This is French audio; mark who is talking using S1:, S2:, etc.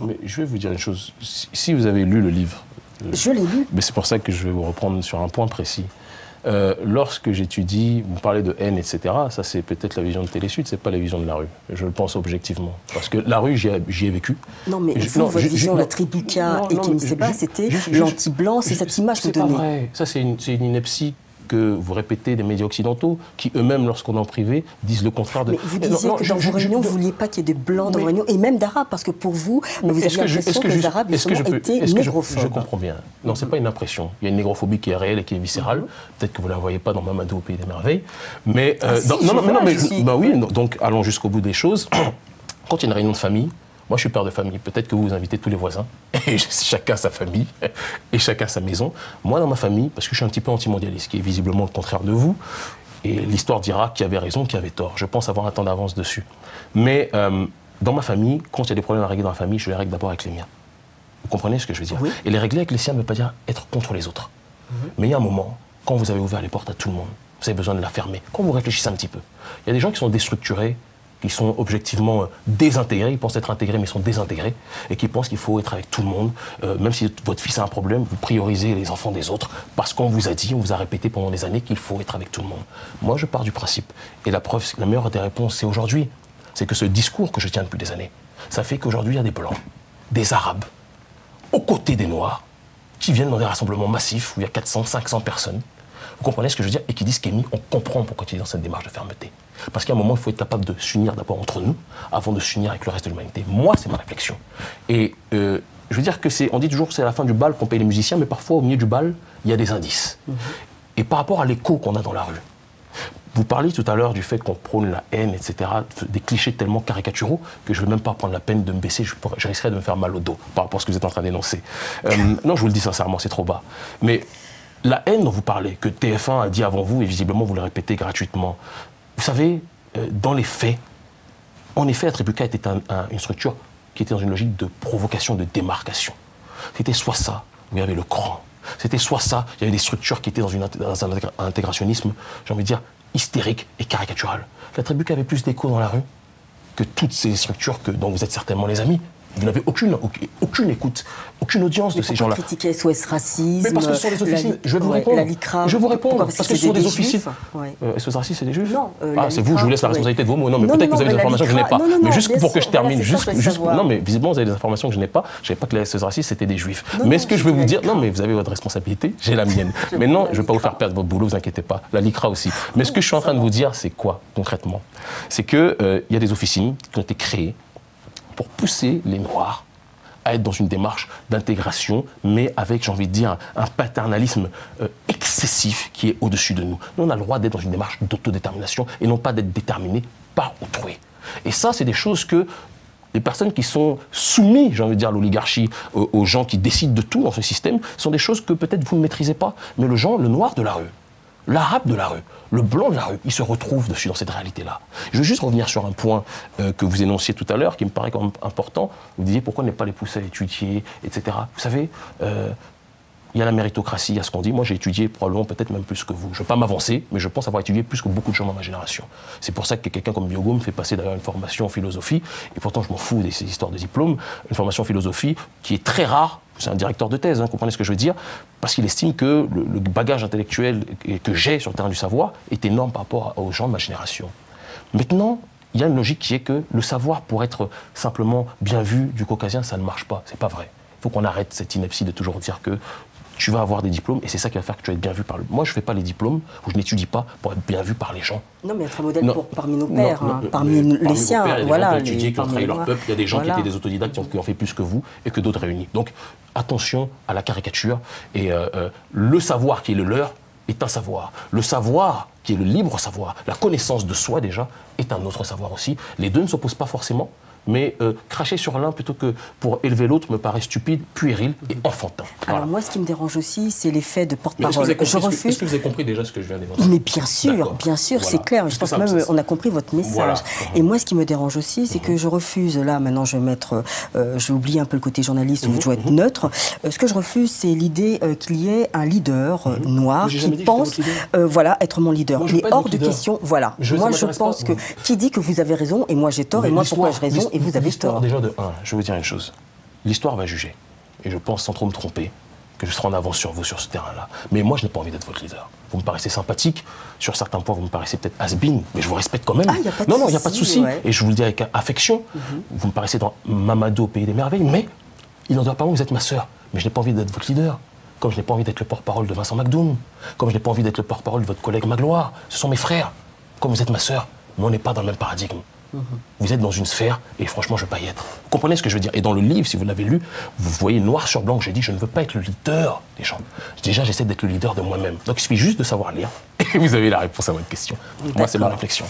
S1: Mais je vais vous dire une chose. Si vous avez lu le livre...
S2: Je l'ai lu.
S1: Mais c'est pour ça que je vais vous reprendre sur un point précis. Lorsque j'étudie, vous parlez de haine, etc., ça c'est peut-être la vision de Télésud, c'est pas la vision de la rue. Je le pense objectivement. Parce que la rue, j'y ai vécu.
S2: Non, mais votre vision, la tribuca et qui ne sait pas, c'était l'anti-blanc, c'est cette image que vous donnez.
S1: C'est pas vrai. Ça, c'est une ineptie que vous répétez des médias occidentaux, qui eux-mêmes, lorsqu'on est en privé, disent le contraire de...
S2: Mais vous disiez que dans vos réunions, vous ne vouliez pas qu'il y ait des blancs dans vos réunions, et même d'arabes, parce que pour vous, vous avez l'impression que les arabes, justement, étaient négrophobes.
S1: Je comprends bien. Non, c'est pas une impression. Il y a une négrophobie qui est réelle et qui est viscérale. Peut-être que vous ne la voyez pas dans Mamadou au Pays des Merveilles. Mais... oui, donc allons jusqu'au bout des choses. Quand il y a une réunion de famille, moi, je suis père de famille. Peut-être que vous vous invitez tous les voisins, et chacun sa famille, et chacun sa maison. Moi, dans ma famille, parce que je suis un petit peu anti-mondialiste, qui est visiblement le contraire de vous, et l'histoire dira qui avait raison, qui avait tort. Je pense avoir un temps d'avance dessus. Mais dans ma famille, quand il y a des problèmes à régler dans la famille, je les règle d'abord avec les miens. Vous comprenez ce que je veux dire?
S2: Oui.
S1: Et les régler avec les siens ne veut pas dire être contre les autres. Mais il y a un moment, quand vous avez ouvert les portes à tout le monde, vous avez besoin de la fermer. Quand vous réfléchissez un petit peu, il y a des gens qui sont déstructurés, qui sont objectivement désintégrés, ils pensent être intégrés mais ils sont désintégrés, et qui pensent qu'il faut être avec tout le monde, même si votre fils a un problème, vous priorisez les enfants des autres, parce qu'on vous a dit, on vous a répété pendant des années qu'il faut être avec tout le monde. Moi je pars du principe, et la preuve, la meilleure des réponses c'est aujourd'hui, c'est que ce discours que je tiens depuis des années, ça fait qu'aujourd'hui il y a des Blancs, des Arabes, aux côtés des Noirs, qui viennent dans des rassemblements massifs où il y a 400, 500 personnes, vous comprenez ce que je veux dire? Et qui disent qu'Émi, on comprend pourquoi tu es dans cette démarche de fermeté. Parce qu'à un moment, il faut être capable de s'unir d'abord entre nous, avant de s'unir avec le reste de l'humanité. Moi, c'est ma réflexion. Et je veux dire que on dit toujours que c'est à la fin du bal qu'on paye les musiciens, mais parfois, au milieu du bal, il y a des indices. Et par rapport à l'écho qu'on a dans la rue, vous parliez tout à l'heure du fait qu'on prône la haine, etc., des clichés tellement caricaturaux que je ne vais même pas prendre la peine de me baisser, je risquerais de me faire mal au dos par rapport à ce que vous êtes en train d'énoncer. Non, je vous le dis sincèrement, c'est trop bas. Mais la haine dont vous parlez, que TF1 a dit avant vous, et visiblement vous le répétez gratuitement, vous savez, dans les faits, en effet, la Tribuca était une structure qui était dans une logique de provocation, de démarcation. C'était soit ça, où il y avait le cran. C'était soit ça, il y avait des structures qui étaient dans un intégrationnisme, j'ai envie de dire, hystérique et caricatural. La Tribuca avait plus d'écho dans la rue que toutes ces structures dont vous êtes certainement les amis. Vous n'avez aucune écoute, aucune audience de ces gens-là.
S2: Pourquoi critiquer SOS Racisme?
S1: Mais parce que ce sont des officines. Je vais vous répondre.
S2: La LICRA.
S1: Je vais vous répondre.
S2: Parce que
S1: ce sont des officines. SOS Racisme, c'est des juifs?
S2: Non.
S1: C'est vous, je vous laisse la responsabilité de vos mots. Non, mais peut-être que vous avez des informations que je n'ai pas. Mais juste pour que je termine, non, mais visiblement, vous avez des informations que je n'ai pas. Je ne savais pas que les SOS Racisme, c'était des juifs. Mais ce que je veux vous dire, non, mais vous avez votre responsabilité, j'ai la mienne. Mais non, je ne vais pas vous faire perdre votre boulot, vous inquiétez pas. La LICRA aussi. Mais ce que je suis en train de vous dire, c'est quoi, concrètement? C'est qu'il y a des officines qui ont été créées pour pousser les Noirs à être dans une démarche d'intégration, mais avec, j'ai envie de dire, un paternalisme excessif qui est au-dessus de nous. Nous, on a le droit d'être dans une démarche d'autodétermination et non pas d'être déterminés par autrui. Et ça, c'est des choses que les personnes qui sont soumises, j'ai envie de dire, à l'oligarchie, aux gens qui décident de tout dans ce système, sont des choses que peut-être vous ne maîtrisez pas. Mais le noir de la rue, l'arabe de la rue, le blanc de la rue, il se retrouve dessus dans cette réalité-là. Je veux juste revenir sur un point que vous énonciez tout à l'heure, qui me paraît quand même important. Vous disiez pourquoi ne pas les pousser à étudier, etc. Vous savez, il y a la méritocratie, il y a ce qu'on dit. Moi, j'ai étudié probablement peut-être même plus que vous. Je ne veux pas m'avancer, mais je pense avoir étudié plus que beaucoup de gens dans ma génération. C'est pour ça que quelqu'un comme Biogo me fait passer d'ailleurs une formation en philosophie, et pourtant je m'en fous de ces histoires de diplôme, une formation en philosophie qui est très rare. C'est un directeur de thèse, comprenez ce que je veux dire, parce qu'il estime que le bagage intellectuel que j'ai sur le terrain du savoir est énorme par rapport aux gens de ma génération. Maintenant, il y a une logique qui est que le savoir, pour être simplement bien vu du caucasien, ça ne marche pas. C'est pas vrai. Il faut qu'on arrête cette ineptie de toujours dire que tu vas avoir des diplômes et c'est ça qui va faire que tu vas être bien vu par le... Moi, je ne fais pas les diplômes, ou je n'étudie pas pour être bien vu par les gens.
S2: Non, mais être un modèle parmi nos pères, parmi les siens.
S1: Il y a des gens qui ont étudié, qui ont travaillé leur peuple, il y a des gens qui étaient des autodidactes, qui ont fait plus que vous et que d'autres réunis. Donc, attention à la caricature. Et le savoir qui est le leur est un savoir. Le savoir qui est le libre savoir, la connaissance de soi déjà, est un autre savoir aussi. Les deux ne s'opposent pas forcément. Mais cracher sur l'un plutôt que pour élever l'autre me paraît stupide, puéril et enfantin. Voilà.
S2: Alors moi, ce qui me dérange aussi, c'est l'effet de porte-parole.
S1: Est-ce que vous avez compris déjà ce que je viens d'énoncer?
S2: Mais bien sûr, voilà. C'est clair. Je pense que même on a compris votre message. Voilà. Et moi, ce qui me dérange aussi, c'est que je refuse, là, maintenant je vais mettre, je vais oublier un peu le côté journaliste, où je dois être neutre. Ce que je refuse, c'est l'idée qu'il y ait un leader noir qui pense, voilà, être mon leader. Mais hors de question, voilà. Moi, je pense que qui dit que vous avez raison et moi j'ai tort, et moi pourquoi j'ai raison et vous avez tort.
S1: Déjà de 1, je vais vous dire une chose. l'histoire va juger. Et je pense, sans trop me tromper, que je serai en avance sur vous sur ce terrain-là. Mais moi, je n'ai pas envie d'être votre leader. Vous me paraissez sympathique. Sur certains points, vous me paraissez peut-être has-been, mais je vous respecte quand même.
S2: Ah, y a pas de
S1: non, il n'y a pas de souci.
S2: Ouais.
S1: Et je vous le dis avec affection. Vous me paraissez dans Mamadou au pays des merveilles, mais il n'en doit pas moins que vous êtes ma sœur. Mais je n'ai pas envie d'être votre leader. Comme je n'ai pas envie d'être le porte-parole de Vincent McDoom. Comme je n'ai pas envie d'être le porte-parole de votre collègue Magloire. Ce sont mes frères. Comme vous êtes ma sœur, mais on n'est pas dans le même paradigme. Vous êtes dans une sphère, et franchement, je ne veux pas y être. Vous comprenez ce que je veux dire? Et dans le livre, si vous l'avez lu, vous voyez noir sur blanc que j'ai dit, je ne veux pas être le leader des gens. Déjà, j'essaie d'être le leader de moi-même. Donc, il suffit juste de savoir lire, et vous avez la réponse à votre question. Moi, c'est ma réflexion.